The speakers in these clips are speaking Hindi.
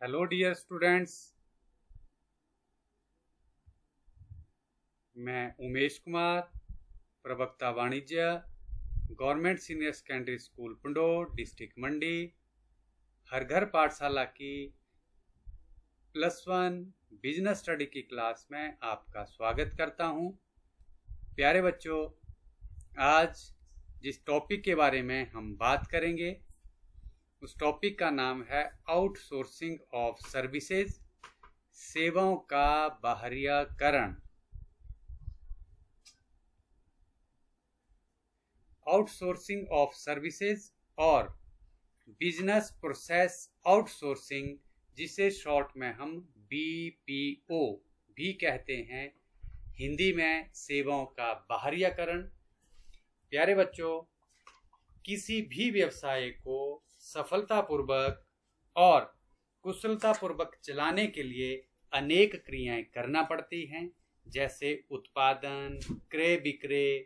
हेलो डियर स्टूडेंट्स, मैं उमेश कुमार, प्रवक्ता वाणिज्य, government senior secondary school Pandor, district Mandi, हर घर पाठशाला की +1 बिजनेस स्टडी की क्लास में आपका स्वागत करता हूं। प्यारे बच्चों, आज जिस टॉपिक के बारे में हम बात करेंगे उस टॉपिक का नाम है आउटसोर्सिंग ऑफ सर्विसेज, सेवाओं का बाहरीकरण। आउटसोर्सिंग ऑफ सर्विसेज और बिजनेस प्रोसेस आउटसोर्सिंग, जिसे शॉर्ट में हम BPO भी कहते हैं, हिंदी में सेवाओं का बाहरीकरण। प्यारे बच्चों, किसी भी व्यवसाय को सफलतापूर्वक और कुशलतापूर्वक चलाने के लिए अनेक क्रियाएं करना पड़ती हैं, जैसे उत्पादन, क्रय विक्रय,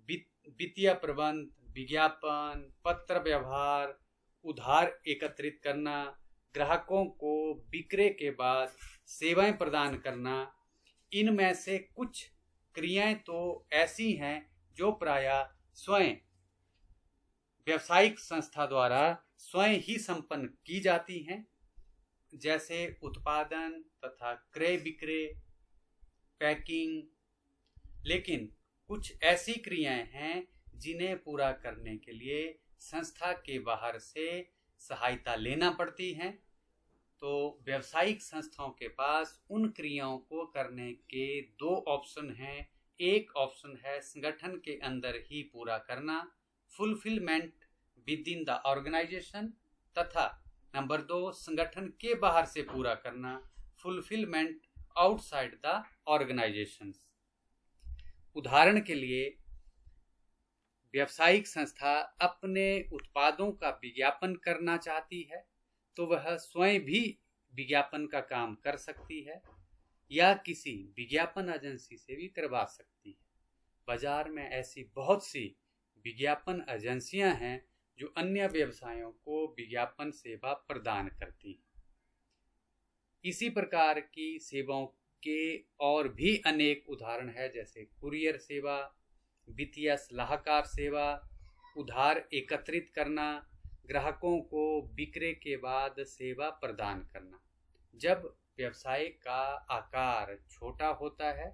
वित्तीय प्रबंध, विज्ञापन, पत्र व्यवहार, उधार एकत्रित करना, ग्राहकों को विक्रय के बाद सेवाएं प्रदान करना। इनमें से कुछ क्रियाएं तो ऐसी हैं जो प्रायः स्वयं व्यावसायिक संस्था द्वारा स्वयं ही संपन्न की जाती हैं, जैसे उत्पादन तथा क्रय विक्रय, पैकिंग। लेकिन कुछ ऐसी क्रियाएं हैं जिन्हें पूरा करने के लिए संस्था के बाहर से सहायता लेना पड़ती है। तो व्यावसायिक संस्थाओं के पास उन क्रियाओं को करने के दो ऑप्शन हैं। एक ऑप्शन है संगठन के अंदर ही पूरा करना, fulfilment within the organisation, तथा नंबर 2 संगठन के बाहर से पूरा करना, फुलफिलमेंट आउटसाइड द ऑर्गेनाइजेशन। उदाहरण के लिए, व्यावसायिक संस्था अपने उत्पादों का विज्ञापन करना चाहती है तो वह स्वयं भी विज्ञापन का काम कर सकती है या किसी विज्ञापन एजेंसी से भी करवा सकती है। बाजार में ऐसी बहुत सी विज्ञापन एजेंसियां हैं जो अन्य व्यवसायों को विज्ञापन सेवा प्रदान करती हैं। इसी प्रकार की सेवाओं के और भी अनेक उदाहरण है, जैसे कुरियर सेवा, वित्तीय सलाहकार सेवा, उधार एकत्रित करना, ग्राहकों को विक्रय के बाद सेवा प्रदान करना। जब व्यवसाय का आकार छोटा होता है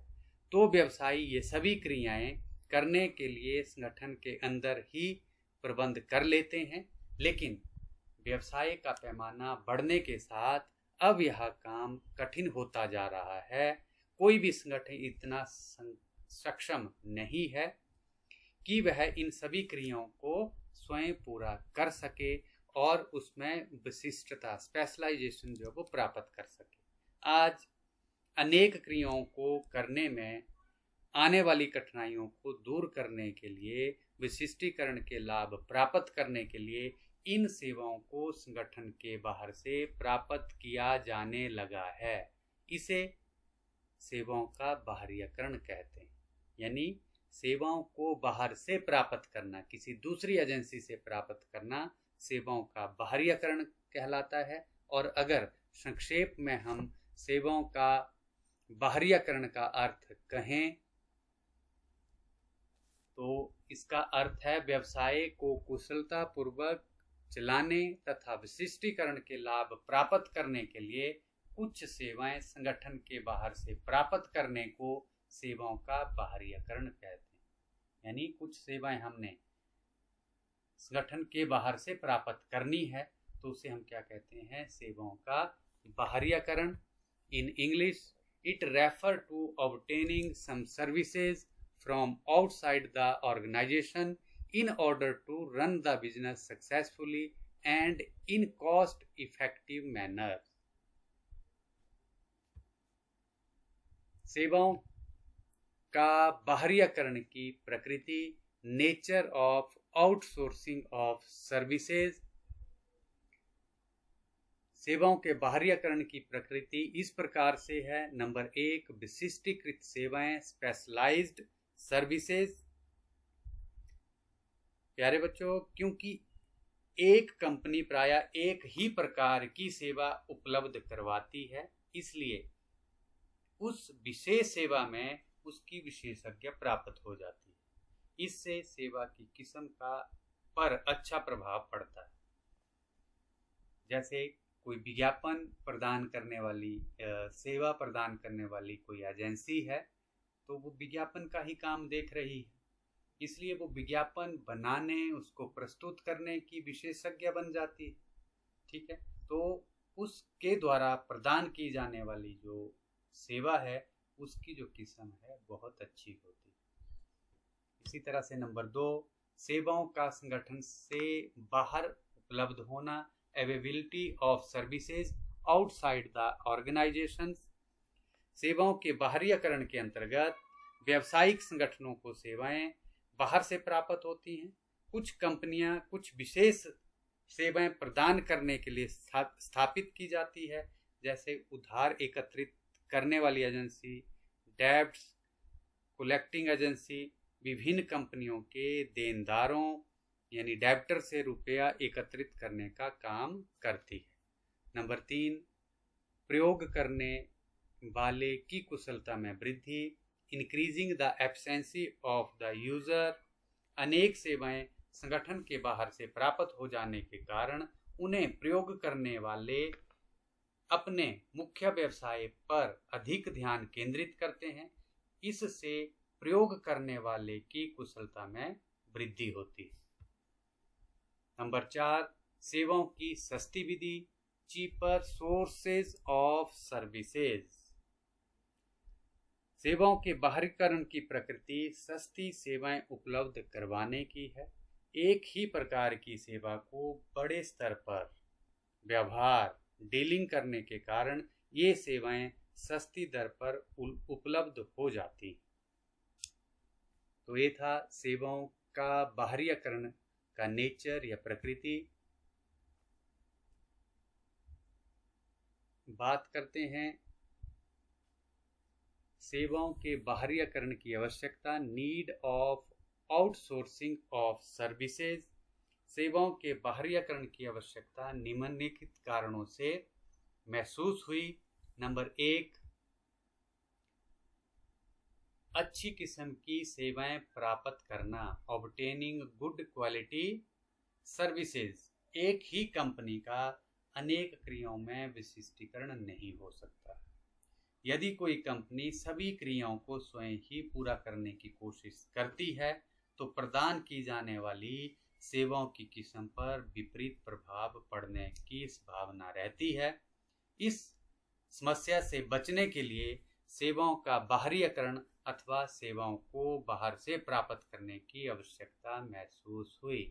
तो व्यवसायी ये सभी क्रियाएं करने के लिए संगठन के अंदर ही प्रबंध कर लेते हैं, लेकिन व्यवसाय का पैमाना बढ़ने के साथ अब यह काम कठिन होता जा रहा है। कोई भी संगठन इतना सक्षम नहीं है कि वह इन सभी क्रियाओं को स्वयं पूरा कर सके और उसमें विशिष्टता, स्पेशलाइजेशन जो वो प्राप्त कर सके। आज अनेक क्रियाओं को करने में आने वाली कठिनाइयों को दूर करने के लिए, विशिष्टीकरण के लाभ प्राप्त करने के लिए इन सेवाओं को संगठन के बाहर से प्राप्त किया जाने लगा है। इसे सेवाओं का बाहरीकरण कहते हैं, यानी सेवाओं को बाहर से प्राप्त करना, किसी दूसरी एजेंसी से प्राप्त करना सेवाओं का बाहरीकरण कहलाता है। और अगर संक्षेप में हम सेवाओं का बाहरीकरण का अर्थ कहें तो इसका अर्थ है व्यवसाय को कुशलता पूर्वक चलाने तथा विशिष्टीकरण के लाभ प्राप्त करने के लिए कुछ सेवाएं संगठन के बाहर से प्राप्त करने को सेवाओं का बाहरीकरण कहते हैं। यानी कुछ सेवाएं हमने संगठन के बाहर से प्राप्त करनी है तो उसे हम क्या कहते हैं? सेवाओं का बाहरीकरण। In English it refer to obtaining some services from outside the organization in order to run the business successfully and in cost effective manner। सेवाओं का बाहरीकरण की प्रकृति, nature of outsourcing of services. सेवाओं के बाहरीकरण की प्रकृति इस प्रकार से है। नंबर 1, विशिष्टीकृत सेवाएं, स्पेशलाइज्ड सर्विसेज। प्यारे बच्चों, क्योंकि एक कंपनी प्रायः एक ही प्रकार की सेवा उपलब्ध करवाती है, इसलिए उस विशेष सेवा में उसकी विशेषज्ञ प्राप्त हो जाती है। इससे सेवा की किस्म का पर अच्छा प्रभाव पड़ता है। जैसे कोई विज्ञापन प्रदान करने वाली सेवा प्रदान करने वाली कोई एजेंसी है, तो वो विज्ञापन का ही काम देख रही है, इसलिए वो विज्ञापन बनाने, उसको प्रस्तुत करने की विशेषज्ञ बन जाती है। ठीक है, तो उसके द्वारा प्रदान की जाने वाली जो सेवा है उसकी जो किस्म है बहुत अच्छी होती है। इसी तरह से नंबर 2, सेवाओं का संगठन से बाहर उपलब्ध होना, availability of services outside the organisation. सेवाओं के बाहरीकरण के अंतर्गत व्यावसायिक संगठनों को सेवाएं बाहर से प्राप्त होती हैं। कुछ कंपनियां कुछ विशेष सेवाएं प्रदान करने के लिए स्थापित की जाती है, जैसे उधार एकत्रित करने वाली एजेंसी, डेब्ट्स कलेक्टिंग एजेंसी विभिन्न कंपनियों के देनदारों यानी डेब्टर से रुपया एकत्रित करने का काम करती है। नंबर 3, प्रयोग करने वाले की कुशलता में वृद्धि, increasing the efficiency of the user. अनेक सेवाएं संगठन के बाहर से प्राप्त हो जाने के कारण उन्हें प्रयोग करने वाले अपने मुख्य व्यवसाय पर अधिक ध्यान केंद्रित करते हैं। इससे प्रयोग करने वाले की कुशलता में वृद्धि होती है। नंबर 4, सेवाओं की सस्ती विधि, चीपर सोर्सेज ऑफ सर्विसेज। सेवाओं के बाहरीकरण की प्रकृति सस्ती सेवाएं उपलब्ध करवाने की है। एक ही प्रकार की सेवा को बड़े स्तर पर व्यवहार डीलिंग करने के कारण ये सेवाएं सस्ती दर पर उपलब्ध हो जाती। तो ये था सेवाओं का बाहरीकरण का नेचर या प्रकृति। बात करते हैं सेवाओं के बाहरीकरण की आवश्यकता, need of outsourcing of services. सेवाओं के बाहरीकरण की आवश्यकता निम्नलिखित कारणों से महसूस हुई। नंबर 1, अच्छी किस्म की सेवाएं प्राप्त करना, ऑब्टेनिंग गुड क्वालिटी सर्विसेज। एक ही कंपनी का अनेक क्रियाओं में विशिष्टीकरण नहीं हो सकता। यदि कोई कंपनी सभी क्रियाओं को स्वयं ही पूरा करने की कोशिश करती है तो प्रदान की जाने वाली सेवाओं की किस्म पर विपरीत प्रभाव पड़ने की संभावना रहती है। इस समस्या से बचने के लिए सेवाओं का बाहरीकरण अथवा सेवाओं को बाहर से प्राप्त करने की आवश्यकता महसूस हुई।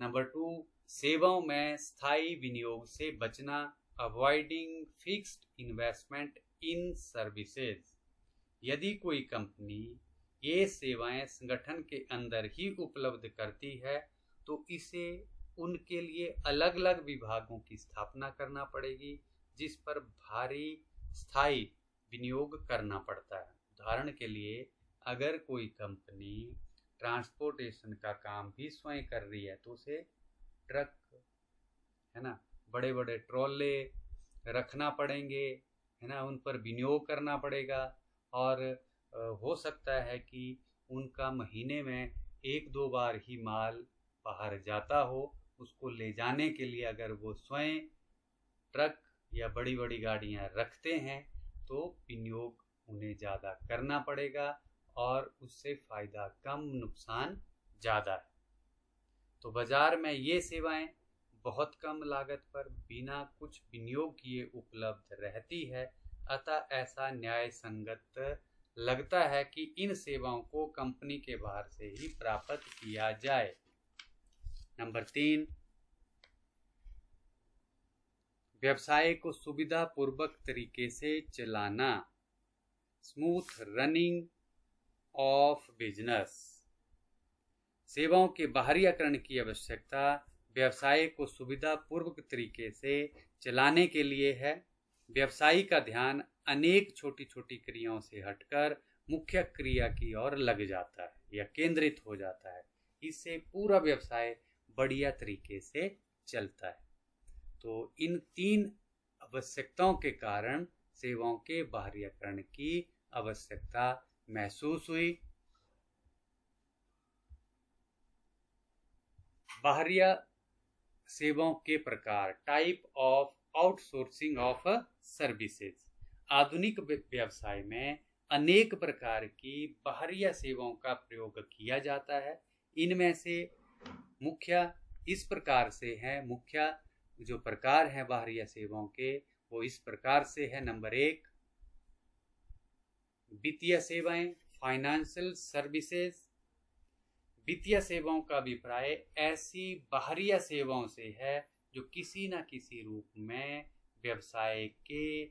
नंबर 2, सेवाओं में स्थायी विनियोग से बचना, अवॉइडिंग फिक्स्ड इन्वेस्टमेंट इन सर्विसेज। यदि कोई कंपनी ये सेवाएं संगठन के अंदर ही उपलब्ध करती है तो इसे उनके लिए अलग अलग विभागों की स्थापना करना पड़ेगी, जिस पर भारी स्थायी विनियोग करना पड़ता है। उदाहरण के लिए, अगर कोई कंपनी ट्रांसपोर्टेशन का काम भी स्वयं कर रही है तो उसे ट्रक है ना, बड़े बड़े ट्रॉले रखना पड़ेंगे, है ना, उन पर विनियोग करना पड़ेगा। और हो सकता है कि उनका महीने में 1-2 बार ही माल बाहर जाता हो। उसको ले जाने के लिए अगर वो स्वयं ट्रक या बड़ी बड़ी गाड़ियां रखते हैं तो विनियोग उन्हें ज़्यादा करना पड़ेगा और उससे फ़ायदा कम, नुकसान ज़्यादा है। तो बाज़ार में ये सेवाएं बहुत कम लागत पर बिना कुछ विनियोग किए उपलब्ध रहती है, अतः ऐसा न्याय संगत लगता है कि इन सेवाओं को कंपनी के बाहर से ही प्राप्त किया जाए। नंबर 3, व्यवसाय को सुविधापूर्वक तरीके से चलाना, स्मूथ रनिंग ऑफ बिजनेस। सेवाओं के बाहरीकरण की आवश्यकता व्यवसाय को सुविधापूर्वक तरीके से चलाने के लिए है। व्यवसायी का ध्यान अनेक छोटी छोटी क्रियाओं से हटकर मुख्य क्रिया की ओर लग जाता है या केंद्रित हो जाता है। इससे पूरा व्यवसाय बढ़िया तरीके से चलता है। तो इन 3 आवश्यकताओं के कारण सेवाओं के बाहरीकरण की आवश्यकता महसूस हुई। बाहरीय सेवाओं के प्रकार, type of outsourcing of services. आधुनिक व्यवसाय में अनेक प्रकार की बाहरीय सेवाओं का प्रयोग किया जाता है। इनमें से मुख्य इस प्रकार से है, मुख्य जो प्रकार है बाहरीय सेवाओं के वो इस प्रकार से है। नंबर 1, वित्तीय सेवाएं, फाइनेंशियल सर्विसेज। वित्तीय सेवाओं का अभिप्राय ऐसी बाहरीय सेवाओं से है जो किसी न किसी रूप में व्यवसाय के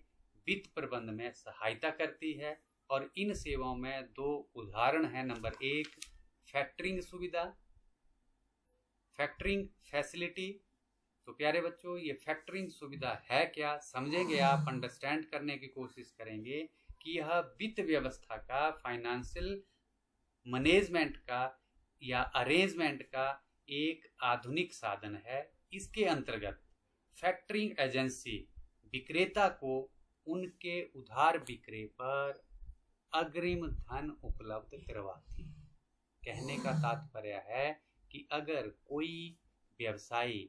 वित्त प्रबंध में सहायता करती है। और इन सेवाओं में 2 उदाहरण हैं। नंबर 1, फैक्टरिंग सुविधा, फैक्टरिंग फैसिलिटी। तो प्यारे बच्चों, ये फैक्टरिंग सुविधा है क्या, समझेंगे आप, अंडरस्टैंड करने की कोशिश करेंगे कि यह वित्त व्यवस्था का, फाइनेंशियल मैनेजमेंट का या अरेंजमेंट का एक आधुनिक साधन है। इसके अंतर्गत फैक्टरिंग एजेंसी विक्रेता को उनके उधार विक्रय पर अग्रिम धन उपलब्ध करवाती है। कहने का तात्पर्य है कि अगर कोई व्यवसायी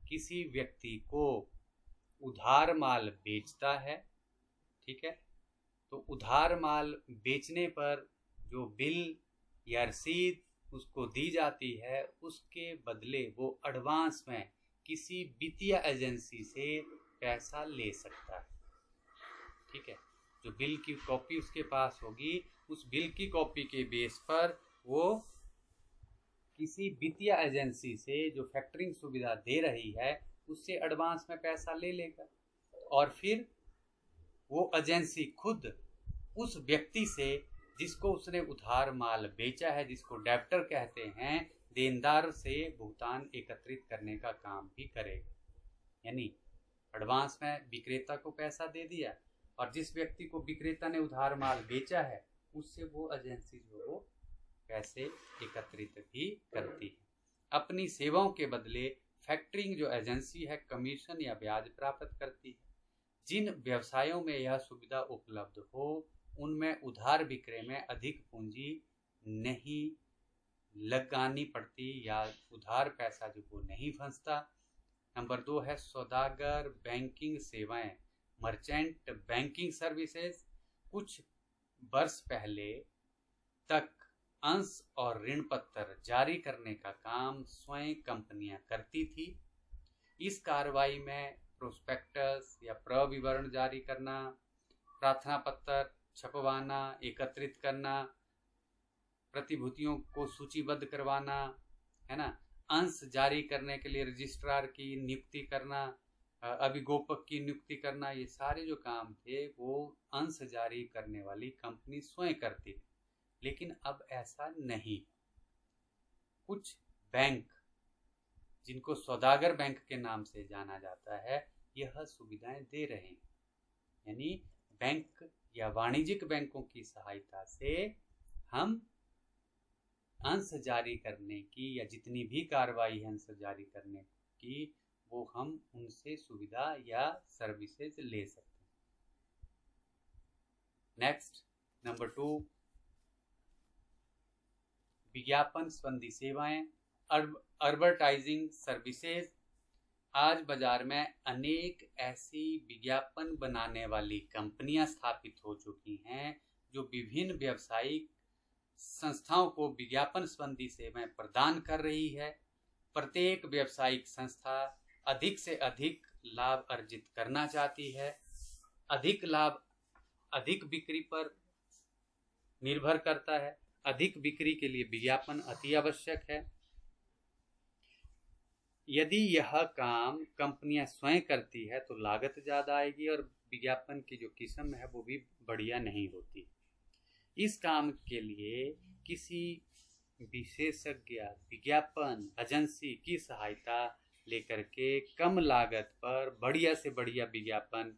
किसी व्यक्ति को उधार माल बेचता है, ठीक है, तो उधार माल बेचने पर जो बिल या रसीद उसको दी जाती है, उसके बदले वो एडवांस में किसी वित्तीय एजेंसी से पैसा ले सकता है। ठीक है, जो बिल की कॉपी उसके पास होगी, उस बिल की कॉपी के बेस पर वो किसी वित्तीय एजेंसी से जो फैक्टरिंग सुविधा दे रही है उससे एडवांस में पैसा ले लेगा और फिर वो एजेंसी खुद उस व्यक्ति से जिसको उसने उधार माल बेचा है, जिसको डेब्टर कहते हैं, देनदार से भुगतान एकत्रित करने का काम भी करेगा। यानी एडवांस में विक्रेता को पैसा दे दिया और जिस व्यक्ति को विक्रेता ने उधार माल बेचा है उससे वो एजेंसी जो वो पैसे एकत्रित भी करती है। अपनी सेवाओं के बदले फैक्टरिंग जो एजेंसी है कमीशन या ब्याज प्राप्त करती है। जिन व्यवसायों में यह सुविधा उपलब्ध हो उनमें उधार विक्रय में अधिक पूंजी नहीं लगानी पड़ती या उधार पैसा जो वो नहीं फंसता। नंबर 2 है सौदागर बैंकिंग सेवाएं, मर्चेंट बैंकिंग सर्विसेज। कुछ वर्ष पहले तक अंश और ऋण पत्र जारी करने का काम स्वयं कंपनियां करती थी। इस कार्रवाई में प्रोस्पेक्टस या प्रविवरण जारी करना, प्रार्थना पत्र छपवाना, एकत्रित करना, प्रतिभूतियों को सूचीबद्ध करवाना, है ना, अंश जारी करने के लिए रजिस्ट्रार की नियुक्ति करना, अभिगोपक की नियुक्ति करना, ये सारे जो काम थे वो अंश जारी करने वाली कंपनी स्वयं करती थी। लेकिन अब ऐसा नहीं। कुछ बैंक जिनको सौदागर बैंक के नाम से जाना जाता है यह सुविधाएं दे रहे हैं। यानी बैंक या वाणिज्यिक बैंकों की सहायता से हम अंश जारी करने की या जितनी भी कार्रवाई है अंश जारी करने की वो हम उनसे सुविधा या सर्विसेज ले सकते हैं। नेक्स्ट नंबर 2, विज्ञापन संबंधी सेवाएं, एडवर्टाइजिंग सर्विसेज। आज बाजार में अनेक ऐसी विज्ञापन बनाने वाली कंपनियां स्थापित हो चुकी हैं जो विभिन्न व्यावसायिक संस्थाओं को विज्ञापन संबंधी सेवाएं प्रदान कर रही है। प्रत्येक व्यावसायिक संस्था अधिक से अधिक लाभ अर्जित करना चाहती है। अधिक लाभ अधिक बिक्री पर निर्भर करता है। अधिक बिक्री के लिए विज्ञापन अति आवश्यक है। यदि यह काम कंपनियां स्वयं करती है तो लागत ज़्यादा आएगी और विज्ञापन की जो किस्म है वो भी बढ़िया नहीं होती। इस काम के लिए किसी विशेषज्ञ विज्ञापन एजेंसी की सहायता लेकर के कम लागत पर बढ़िया से बढ़िया विज्ञापन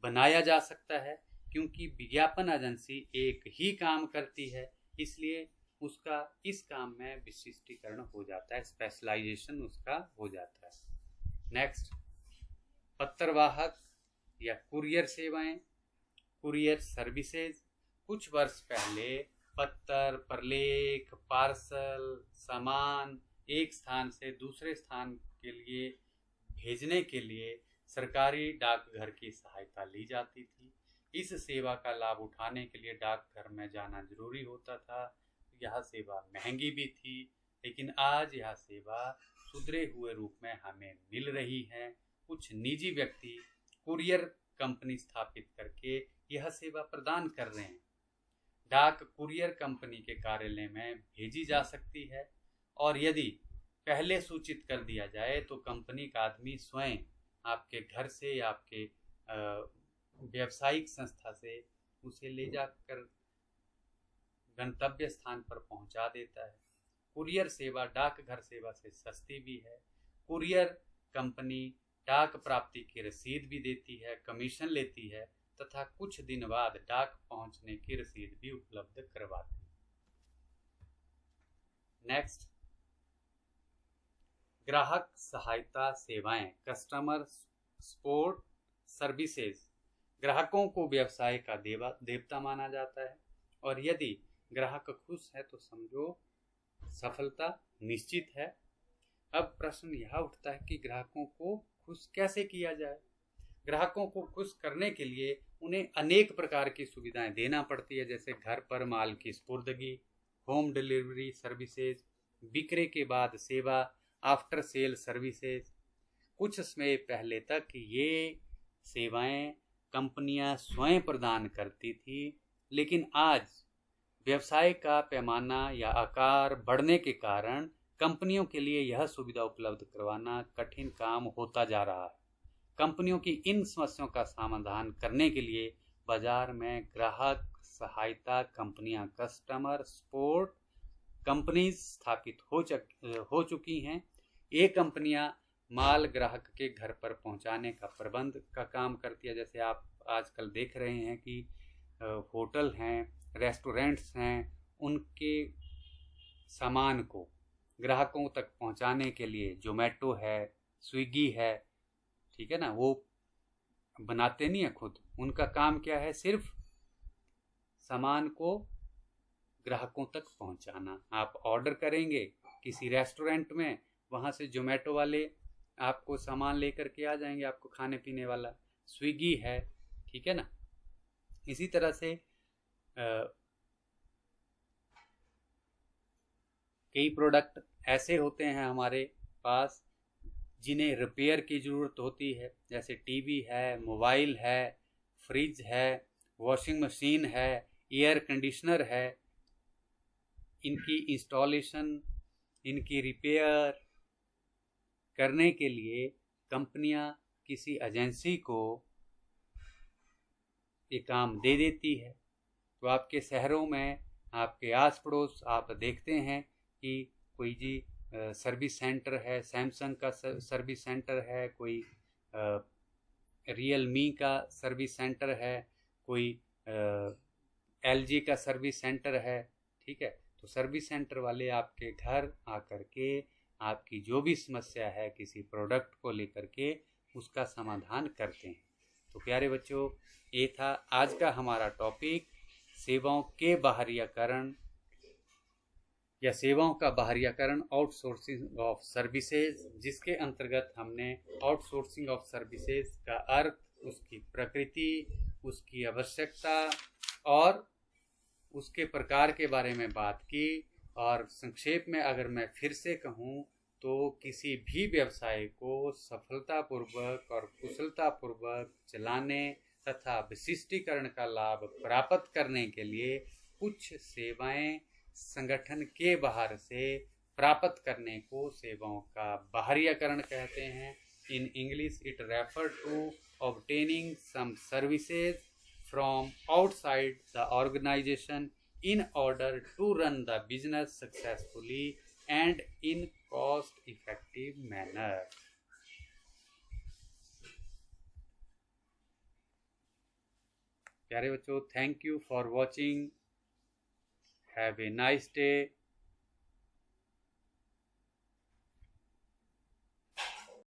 बनाया जा सकता है। क्योंकि विज्ञापन एजेंसी एक ही काम करती है, इसलिए उसका इस काम में विशिष्टीकरण हो जाता है, स्पेशलाइजेशन उसका हो जाता है। नेक्स्ट, पत्रवाहक या कुरियर सेवाएं, कुरियर सर्विसेज। कुछ वर्ष पहले पत्र, प्रलेख, पार्सल, सामान एक स्थान से दूसरे स्थान के लिए भेजने के लिए सरकारी डाकघर की सहायता ली जाती थी। इस सेवा का लाभ उठाने के लिए डाकघर में जाना जरूरी होता था। यह सेवा महंगी भी थी, लेकिन आज यह सेवा सुधरे हुए रूप में हमें मिल रही है। कुछ निजी व्यक्ति कुरियर कंपनी स्थापित करके यह सेवा प्रदान कर रहे हैं। डाक कुरियर कंपनी के कार्यालय में भेजी जा सकती है, और यदि पहले सूचित कर दिया जाए तो कंपनी का आदमी स्वयं आपके घर से या आपके व्यावसायिक संस्था से उसे ले जाकर गंतव्य स्थान पर पहुंचा देता है। कुरियर सेवा डाकघर सेवा से सस्ती भी है। कुरियर कंपनी डाक प्राप्ति की रसीद भी देती है, कमीशन लेती है तथा कुछ दिन बाद डाक पहुंचने की रसीद भी उपलब्ध करवाती है। नेक्स्ट, ग्राहक सहायता सेवाएं, कस्टमर सपोर्ट सर्विसेज। ग्राहकों को व्यवसाय का देवता माना जाता है, और यदि ग्राहक खुश है तो समझो सफलता निश्चित है। अब प्रश्न यह उठता है कि ग्राहकों को खुश कैसे किया जाए। ग्राहकों को खुश करने के लिए उन्हें अनेक प्रकार की सुविधाएं देना पड़ती है, जैसे घर पर माल की स्पुर्दगी, होम डिलीवरी सर्विसेज, बिक्री के बाद सेवा, आफ्टर सेल सर्विसेज। कुछ समय पहले तक ये सेवाएं कंपनियां स्वयं प्रदान करती थी, लेकिन आज व्यवसाय का पैमाना या आकार बढ़ने के कारण कंपनियों के लिए यह सुविधा उपलब्ध करवाना कठिन काम होता जा रहा है। कंपनियों की इन समस्याओं का समाधान करने के लिए बाजार में ग्राहक सहायता कंपनियां, कस्टमर सपोर्ट कंपनीज स्थापित हो चुकी हैं। ये कंपनियां माल ग्राहक के घर पर पहुंचाने का प्रबंध का काम करती है। जैसे आप आजकल देख रहे हैं कि होटल हैं, रेस्टोरेंट्स हैं, उनके सामान को ग्राहकों तक पहुंचाने के लिए जोमेटो है, स्विगी है, ठीक है ना, वो बनाते नहीं है खुद। उनका काम क्या है? सिर्फ सामान को ग्राहकों तक पहुंचाना। आप ऑर्डर करेंगे किसी रेस्टोरेंट में, वहां से जोमेटो वाले आपको सामान लेकर के आ जाएंगे, आपको खाने पीने वाला। स्विगी है, ठीक है ना। इसी तरह से कई प्रोडक्ट ऐसे होते हैं हमारे पास जिन्हें रिपेयर की ज़रूरत होती है, जैसे टीवी है, मोबाइल है, फ्रिज है, वॉशिंग मशीन है, एयर कंडीशनर है। इनकी इंस्टॉलेशन, इनकी रिपेयर करने के लिए कंपनियां किसी एजेंसी को ये काम दे देती है। तो आपके शहरों में, आपके आस पड़ोस आप देखते हैं कि कोई जी सर्विस सेंटर है, सैमसंग का सर्विस सेंटर है, कोई रियलमी का सर्विस सेंटर है, कोई एलजी का सर्विस सेंटर है, ठीक है। तो सर्विस सेंटर वाले आपके घर आकर के आपकी जो भी समस्या है किसी प्रोडक्ट को लेकर के उसका समाधान करते हैं। तो प्यारे बच्चों, ये था आज का हमारा टॉपिक, सेवाओं के बाहरीकरण या सेवाओं का बाहरीकरण, आउटसोर्सिंग ऑफ सर्विसेज, जिसके अंतर्गत हमने आउटसोर्सिंग ऑफ सर्विसेज का अर्थ, उसकी प्रकृति, उसकी आवश्यकता और उसके प्रकार के बारे में बात की। और संक्षेप में अगर मैं फिर से कहूँ तो किसी भी व्यवसाय को सफलतापूर्वक और कुशलतापूर्वक चलाने तथा विशिष्टीकरण का लाभ प्राप्त करने के लिए कुछ सेवाएं संगठन के बाहर से प्राप्त करने को सेवाओं का बाहरीकरण कहते हैं। In English it refer to obtaining some services from outside the organization in order to run the business successfully and in cost effective manner. प्यारे बच्चों, thank you for watching. Have a nice day.